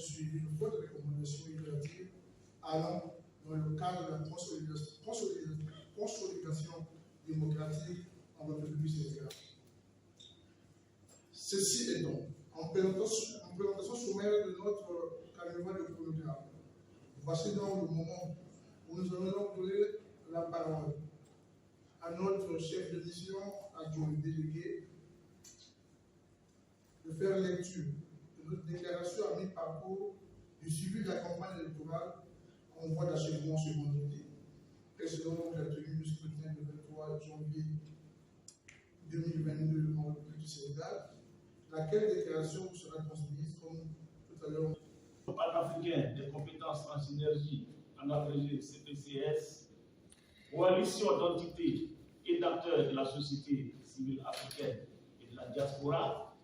suivi de votre recommandation impérative allant dans le cadre de la consolidation démocratique en République du Sénégal. Ceci est donc, en présentation sommaire de notre carnaval de chronogramme. Voici donc le moment où nous allons donner la parole à notre chef de mission adjoint délégué de faire lecture de notre déclaration à mi-parcours du suivi de la campagne électorale en voie d'achèvement ce vendredi, précédant la tenue du scrutin du 23 janvier 2022 en République du Sénégal, laquelle déclaration vous sera transmise comme tout à l'heure. Le panafricain des compétences en synergie, en abrégé CPCS, coalition d'entités et d'acteurs de la société civile africaine et de la diaspora,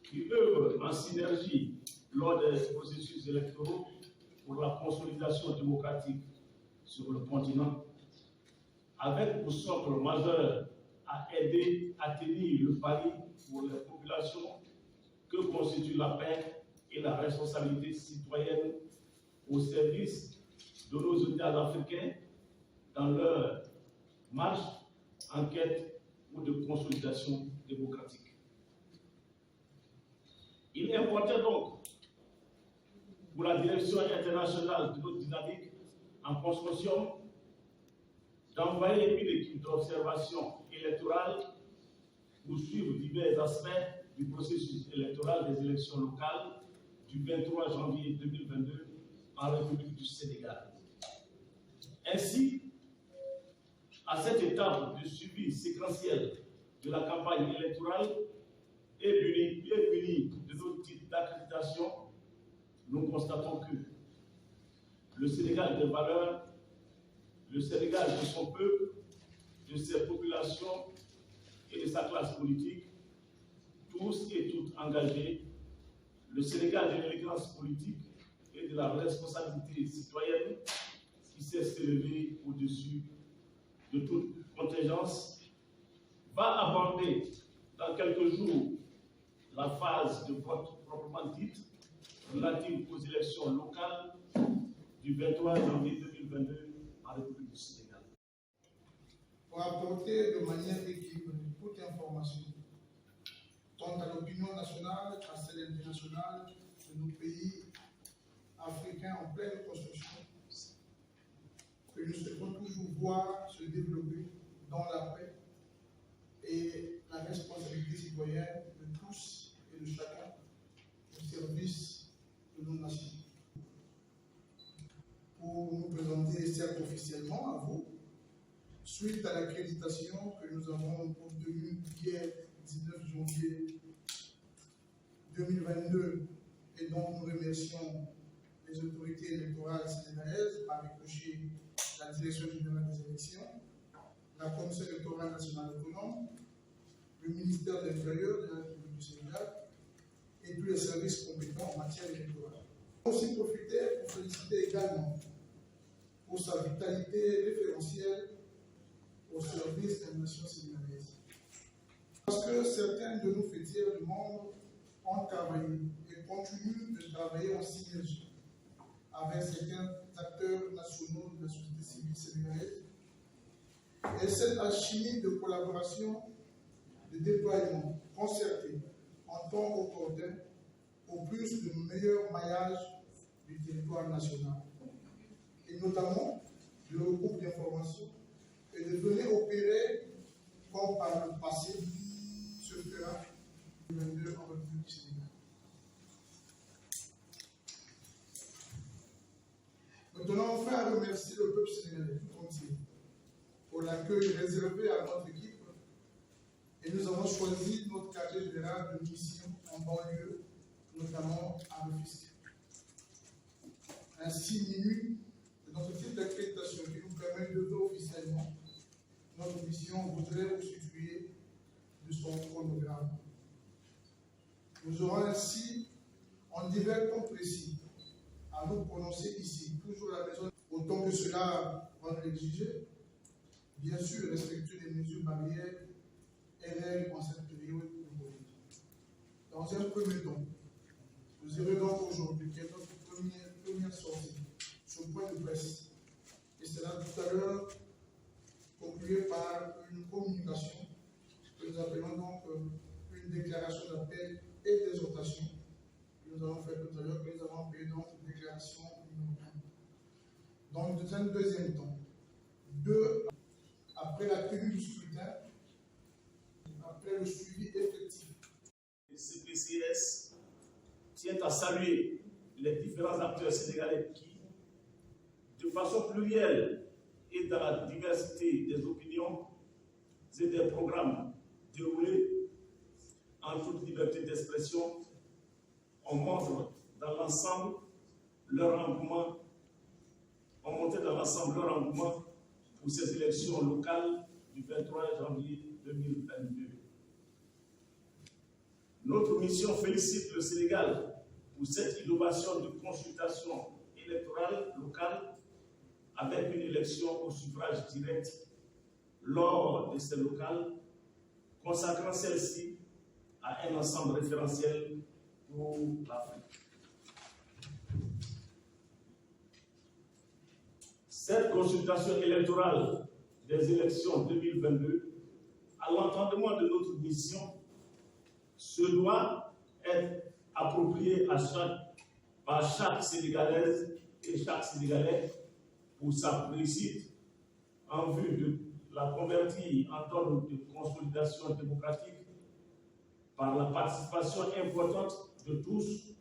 qui œuvrent en synergie lors des processus électoraux pour la consolidation démocratique sur le continent, avec pour socle majeur à aider à tenir le pari pour les populations que constitue la paix et la responsabilité citoyenne au service de nos États africains dans leur marche en quête ou de consolidation démocratique. Il importait donc pour la direction internationale de notre dynamique en consortium d'envoyer une équipe d'observation électorale pour suivre divers aspects du processus électoral des élections locales du 23 janvier 2022 en République du Sénégal. Ainsi, à cette étape de suivi séquentiel de la campagne électorale et munie de nos types d'accréditation, nous constatons que le Sénégal des valeurs, le Sénégal de son peuple, de ses populations et de sa classe politique, tous et toutes engagés, le Sénégal de l'élégance politique et de la responsabilité citoyenne qui s'est élevé au-dessus de toute contingence, va aborder dans quelques jours la phase de vote proprement dite relative aux élections locales du 23 janvier 2022 en République du Sénégal. Pour apporter de manière équilibrée toute information, tant à l'opinion nationale qu'à celle internationale de nos pays africains en pleine construction, que nous souhaitons toujours voir se développer dans la paix et la responsabilité citoyenne de tous et de chacun au service de nos nations. Pour nous présenter, certes officiellement à vous, suite à l'accréditation que nous avons obtenue hier 19 janvier 2022 et dont nous remercions les autorités électorales sénégalaises, par ricochet la Direction générale des élections, la Commission électorale nationale autonome, le ministère de l'Intérieur de la République du Sénégal et tous les services compétents en matière électorale. On aussi profiter pour féliciter également pour sa vitalité référentielle au service des nations sénégalaises. Parce que certains de nos fêtières du monde ont travaillé et continuent de travailler en synergie avec certains acteurs nationaux de la société civile sénégalaise. Et cette alchimie de collaboration, de déploiement concerté en temps opportun au plus de meilleur maillage du territoire national. Et notamment le regroupe d'informations et de données opérées comme par le passé se fera le 22 en République du Sénégal. Nous tenons enfin à remercier le peuple sénégalais tout entier pour l'accueil réservé à notre équipe et nous avons choisi notre quartier général de mission en banlieue, notamment à Rufisque. Ainsi minuit de notre type d'accréditation qui nous permet de faire officiellement notre mission voudrait vous situer de son chronogramme. Nous aurons ainsi, en divers temps précis, à nous prononcer ici, toujours à la maison, autant que cela va nous l'exiger, bien sûr respectueux des mesures barrières et règles en cette période de Covid. Dans un premier temps, nous irons donc aujourd'hui aujourd'hui, qui est notre première sortie, sur le point de presse. Et cela tout à l'heure conclué par une communication que nous appelons donc une déclaration d'appel et d'exhortation que nous avons fait tout à l'heure, que nous avons appelé donc déclaration numéro 1. Donc, dans un deuxième temps, après la tenue du scrutin, après le suivi effectif. Le CPCS tient à saluer les différents acteurs sénégalais qui, de façon plurielle et dans la diversité des opinions et des programmes déroulés en toute liberté d'expression, on montre dans l'ensemble leur engouement, pour ces élections locales du 23 janvier 2022. Notre mission félicite le Sénégal pour cette innovation de consultation électorale locale avec une élection au suffrage direct lors de ces locales, consacrant celle-ci à un ensemble référentiel pour l'Afrique. Cette consultation électorale des élections 2022, à l'entendement de notre mission, se doit être appropriée par chaque Sénégalaise et chaque Sénégalais pour sa réussite en vue de la convertir en ordre de consolidation démocratique par la participation importante de tous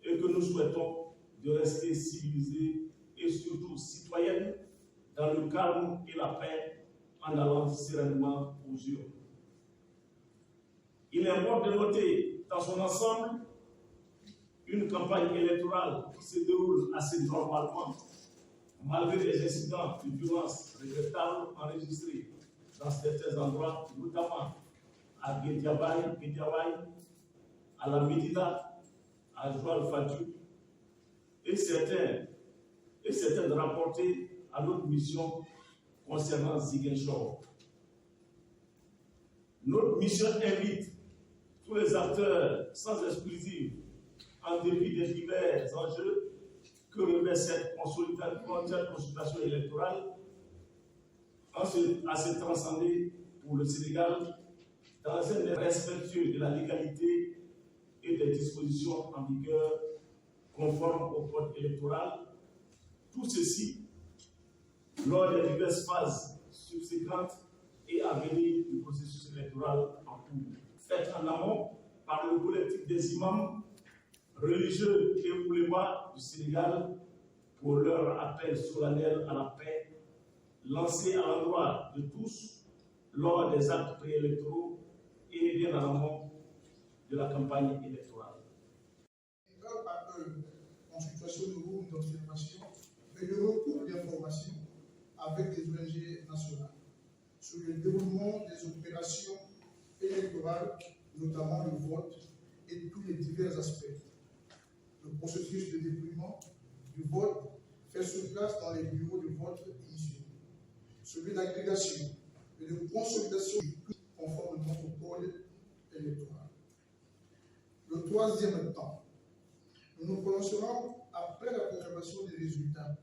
et que nous souhaitons de rester civilisés et surtout citoyennes dans le calme et la paix en allant sereinement aux urnes. Il est bon de noter dans son ensemble une campagne électorale qui se déroule assez normalement, malgré les incidents de violence regrettables enregistrés dans certains endroits, notamment à Guédiawaye, à la Médina, à Joal Fadjou, et certaines rapportées à notre mission concernant Ziguinchor. Notre mission invite tous les acteurs, sans exclusive, en dépit des divers enjeux que revêt cette consultation électorale, à se transcender pour le Sénégal dans un respectueux de la légalité et des dispositions en vigueur conformes au code électoral. Tout ceci lors des diverses phases subséquentes et à venir du processus électoral en cours, faites en amont par le collectif des imams religieux et oulémas du Sénégal pour leur appel solennel à la paix lancé à l'endroit de tous lors des actes préélectoraux et bien en amont de la campagne électorale. Par consultation de groupes d'observation et le recours d'informations avec des ONG nationales sur le déroulement des opérations électorales, notamment le vote et tous les divers aspects. Le processus de dépouillement du vote fait sur place dans les bureaux de vote initiaux. Celui d'agrégation et de consolidation conformément au code électoral. Le troisième temps, nous nous prononcerons après la proclamation des résultats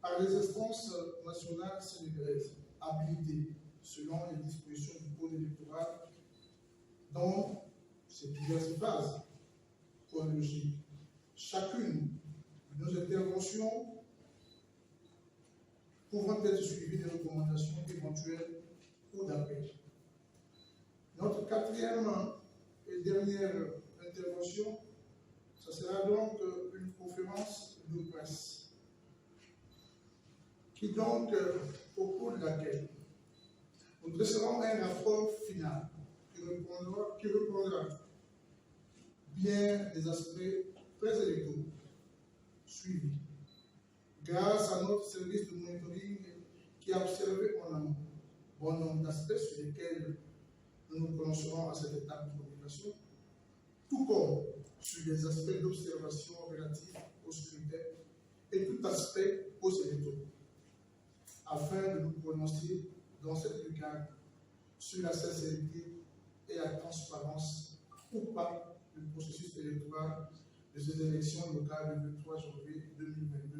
par les instances nationales sénégalaises habilitées selon les dispositions du code électoral dans ces diverses phases chronologiques. Chacune de nos interventions pouvant être suivies des recommandations éventuelles ou d'appel. Notre quatrième et dernière intervention, ce sera donc une conférence de presse qui donc, au cours de laquelle nous dresserons un rapport final qui reprendra bien des aspects très électoraux suivis grâce à notre service de monitoring qui a observé en amont bon nombre d'aspects sur lesquels nous nous prononcerons à cette étape de communication, tout comme sur les aspects d'observation relatifs au scrutin et tout aspect aux électoraux, afin de nous prononcer dans cette lucarne sur la sincérité et la transparence ou pas du processus électoral de ces élections locales du 23 janvier 2022.